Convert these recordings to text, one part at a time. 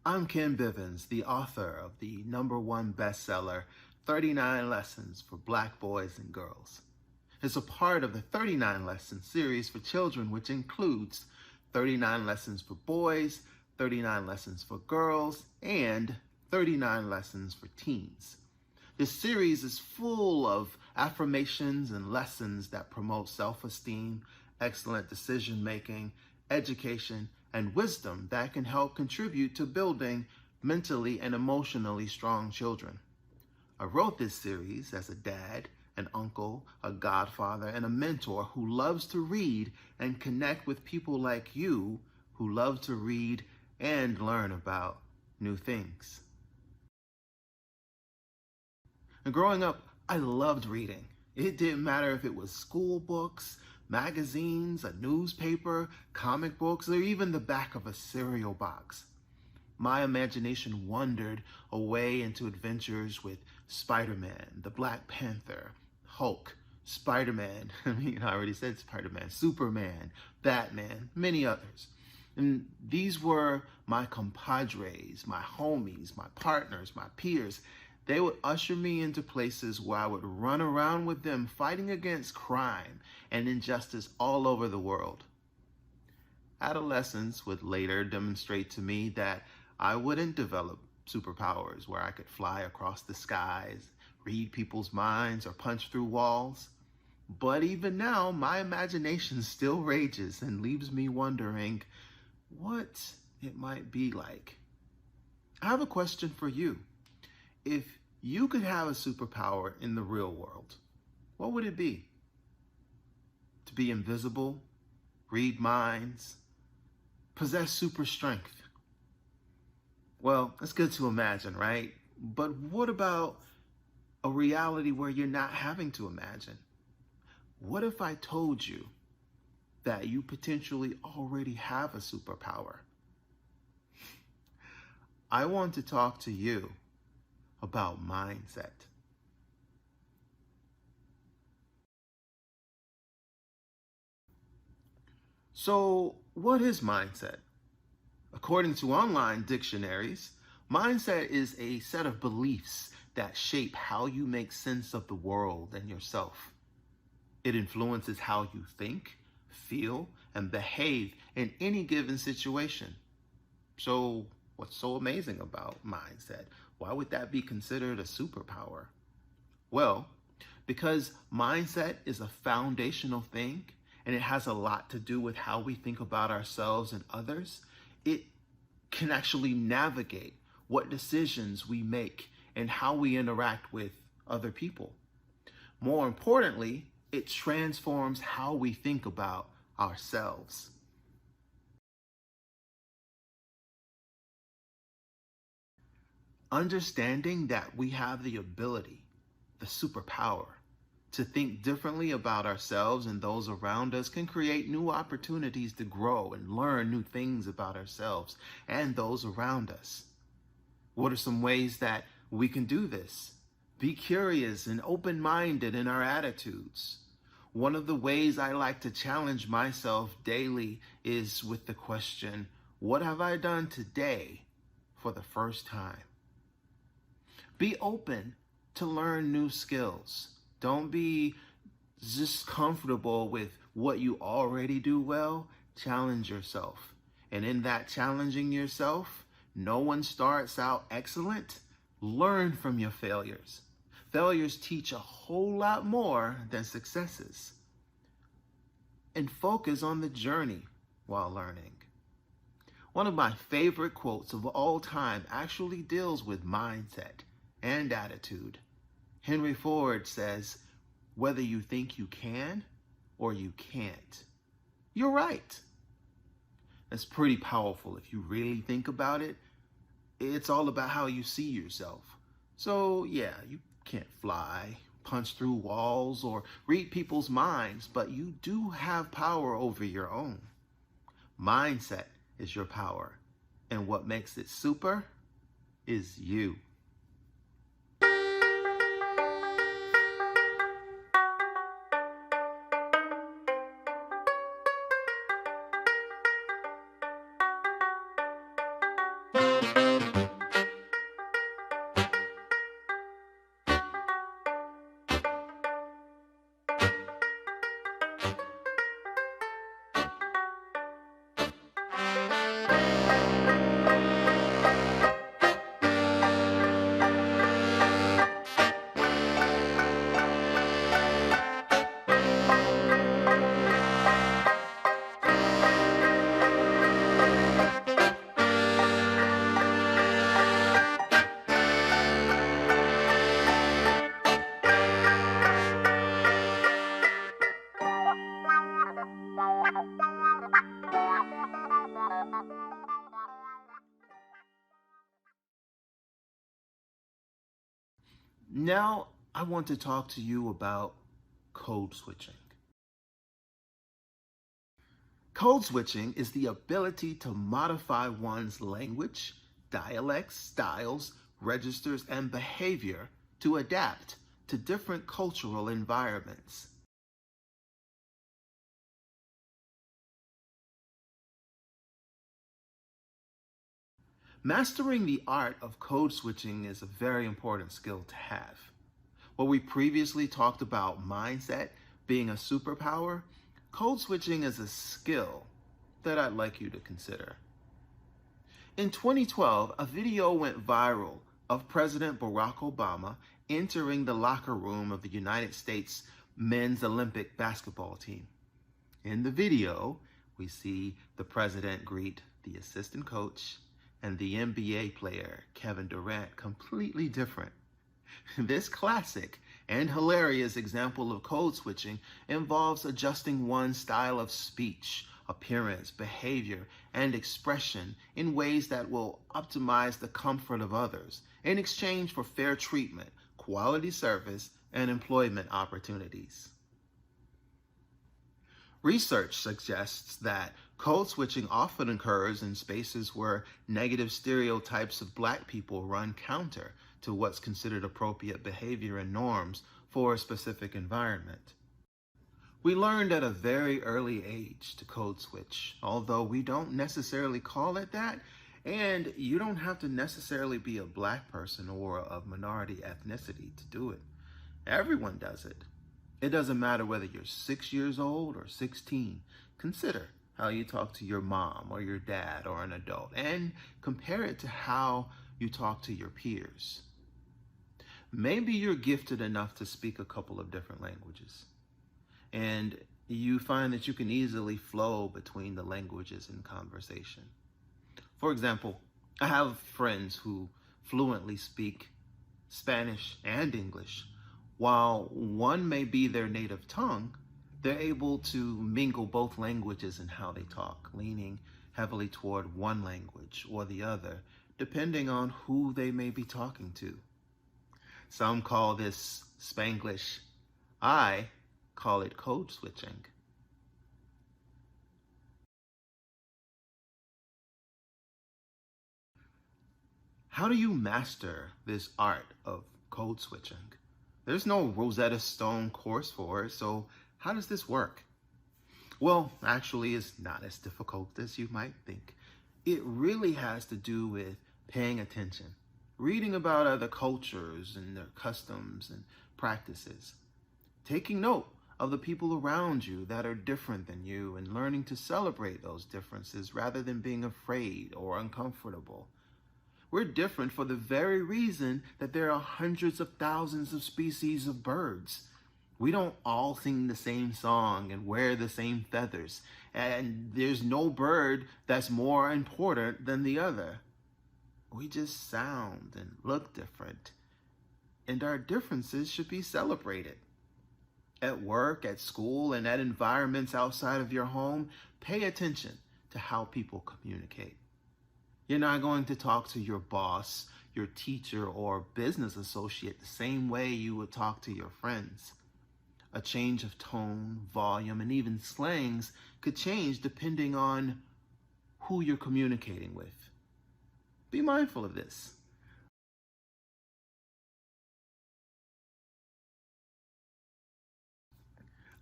I'm Kenn Bivins, the author of the #1 bestseller, 39 Lessons for Black Boys and Girls. It's a part of the 39 Lesson series for children, which includes 39 lessons for boys, 39 lessons for girls, and 39 lessons for teens. This series is full of affirmations and lessons that promote self-esteem, excellent decision-making, education, and wisdom that can help contribute to building mentally and emotionally strong children. I wrote this series as a dad, an uncle, a godfather, and a mentor who loves to read and connect with people like you who love to read and learn about new things. And growing up, I loved reading. It didn't matter if it was school books, magazines, a newspaper, comic books, or even the back of a cereal box. My imagination wandered away into adventures with Spider-Man, the Black Panther, Hulk, Spider-Man, I already said Spider-Man, Superman, Batman, many others. And these were my compadres, my homies, my partners, my peers. They would usher me into places where I would run around with them fighting against crime and injustice all over the world. Adolescence would later demonstrate to me that I wouldn't develop superpowers where I could fly across the skies, read people's minds, or punch through walls. But even now, my imagination still rages and leaves me wondering what it might be like. I have a question for you. If you could have a superpower in the real world, what would it be? To be invisible, read minds, possess super strength? Well, it's good to imagine, right? But what about a reality where you're not having to imagine? What if I told you that you potentially already have a superpower? I want to talk to you about mindset. So, what is mindset? According to online dictionaries, mindset is a set of beliefs that shape how you make sense of the world and yourself. It influences how you think, feel, and behave in any given situation. So, what's so amazing about mindset? Why would that be considered a superpower? Well, because mindset is a foundational thing and it has a lot to do with how we think about ourselves and others. It can actually navigate what decisions we make and how we interact with other people. More importantly, it transforms how we think about ourselves. Understanding that we have the ability, the superpower, to think differently about ourselves and those around us can create new opportunities to grow and learn new things about ourselves and those around us. What are some ways that we can do this? Be curious and open-minded in our attitudes. One of the ways I like to challenge myself daily is with the question, what have I done today for the first time? Be open to learn new skills. Don't be just comfortable with what you already do well. Challenge yourself. And in that challenging yourself, no one starts out excellent. Learn from your failures. Failures teach a whole lot more than successes. And focus on the journey while learning. One of my favorite quotes of all time actually deals with mindset and attitude. Henry Ford says, whether you think you can or you can't, you're right. That's pretty powerful if you really think about it. It's all about how you see yourself. So yeah, you can't fly, punch through walls, or read people's minds, but you do have power over your own. Mindset is your power, and what makes it super is you. Now, I want to talk to you about code switching. Code switching is the ability to modify one's language, dialects, styles, registers, and behavior to adapt to different cultural environments. Mastering the art of code switching is a very important skill to have. While we previously talked about mindset being a superpower, code switching is a skill that I'd like you to consider. In 2012, a video went viral of President Barack Obama entering the locker room of the United States men's Olympic basketball team. In the video, we see the president greet the assistant coach and the NBA player, Kevin Durant, completely different. This classic and hilarious example of code switching involves adjusting one's style of speech, appearance, behavior, and expression in ways that will optimize the comfort of others in exchange for fair treatment, quality service, and employment opportunities. Research suggests that code switching often occurs in spaces where negative stereotypes of Black people run counter to what's considered appropriate behavior and norms for a specific environment. We learned at a very early age to code switch, although we don't necessarily call it that, and you don't have to necessarily be a Black person or of minority ethnicity to do it. Everyone does it. It doesn't matter whether you're 6 years old or 16. Consider how you talk to your mom or your dad or an adult and compare it to how you talk to your peers. Maybe you're gifted enough to speak a couple of different languages, and you find that you can easily flow between the languages in conversation. For example, I have friends who fluently speak Spanish and English. While one may be their native tongue, they're able to mingle both languages in how they talk, leaning heavily toward one language or the other, depending on who they may be talking to. Some call this Spanglish. I call it code switching. How do you master this art of code switching? There's no Rosetta Stone course for it, so how does this work? Well, actually, it's not as difficult as you might think. It really has to do with paying attention, reading about other cultures and their customs and practices, taking note of the people around you that are different than you and learning to celebrate those differences rather than being afraid or uncomfortable. We're different for the very reason that there are hundreds of thousands of species of birds. We don't all sing the same song and wear the same feathers, and there's no bird that's more important than the other. We just sound and look different, and our differences should be celebrated. At work, at school, and at environments outside of your home, pay attention to how people communicate. You're not going to talk to your boss, your teacher, or business associate the same way you would talk to your friends. A change of tone, volume, and even slangs could change depending on who you're communicating with. Be mindful of this.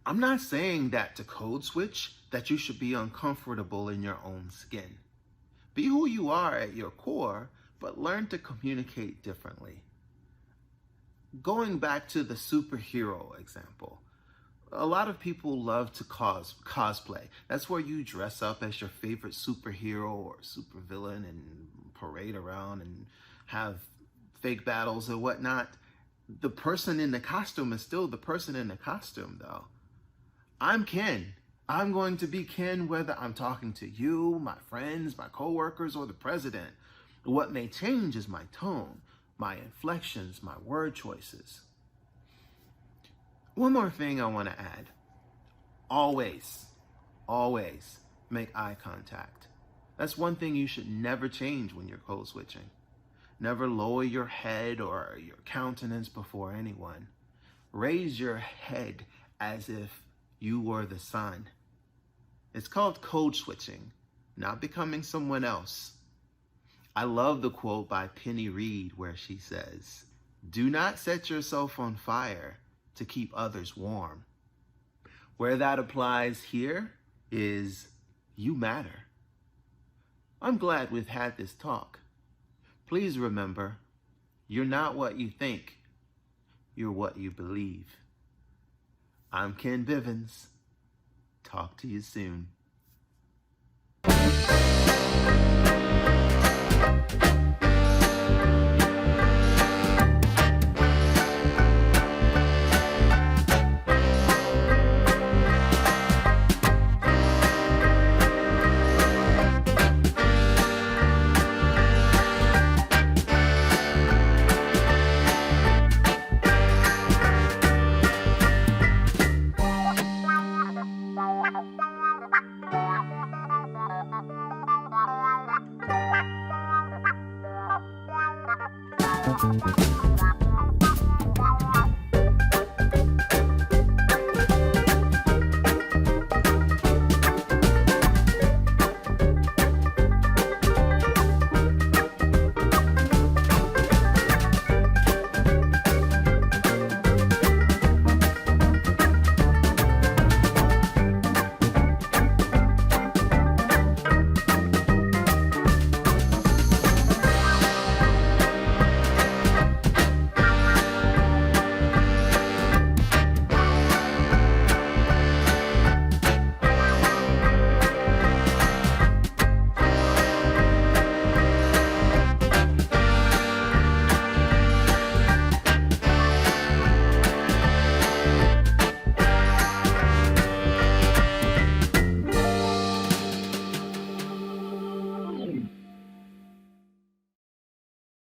I'm not saying that to code switch that you should be uncomfortable in your own skin. Be who you are at your core, but learn to communicate differently. Going back to the superhero example, a lot of people love to cosplay. That's where you dress up as your favorite superhero or supervillain and parade around and have fake battles or whatnot. The person in the costume is still the person in the costume, though. I'm Kenn. I'm going to be Kenn whether I'm talking to you, my friends, my coworkers, or the president. What may change is my tone, my inflections, my word choices. One more thing I want to add. Always make eye contact. That's one thing you should never change when you're code switching. Never lower your head or your countenance before anyone. Raise your head as if you were the sun. It's called code switching, not becoming someone else. I love the quote by Penny Reed where she says, "Do not set yourself on fire to keep others warm." Where that applies here is you matter. I'm glad we've had this talk. Please remember, you're not what you think, you're what you believe. I'm Kenn Bivins. Talk to you soon.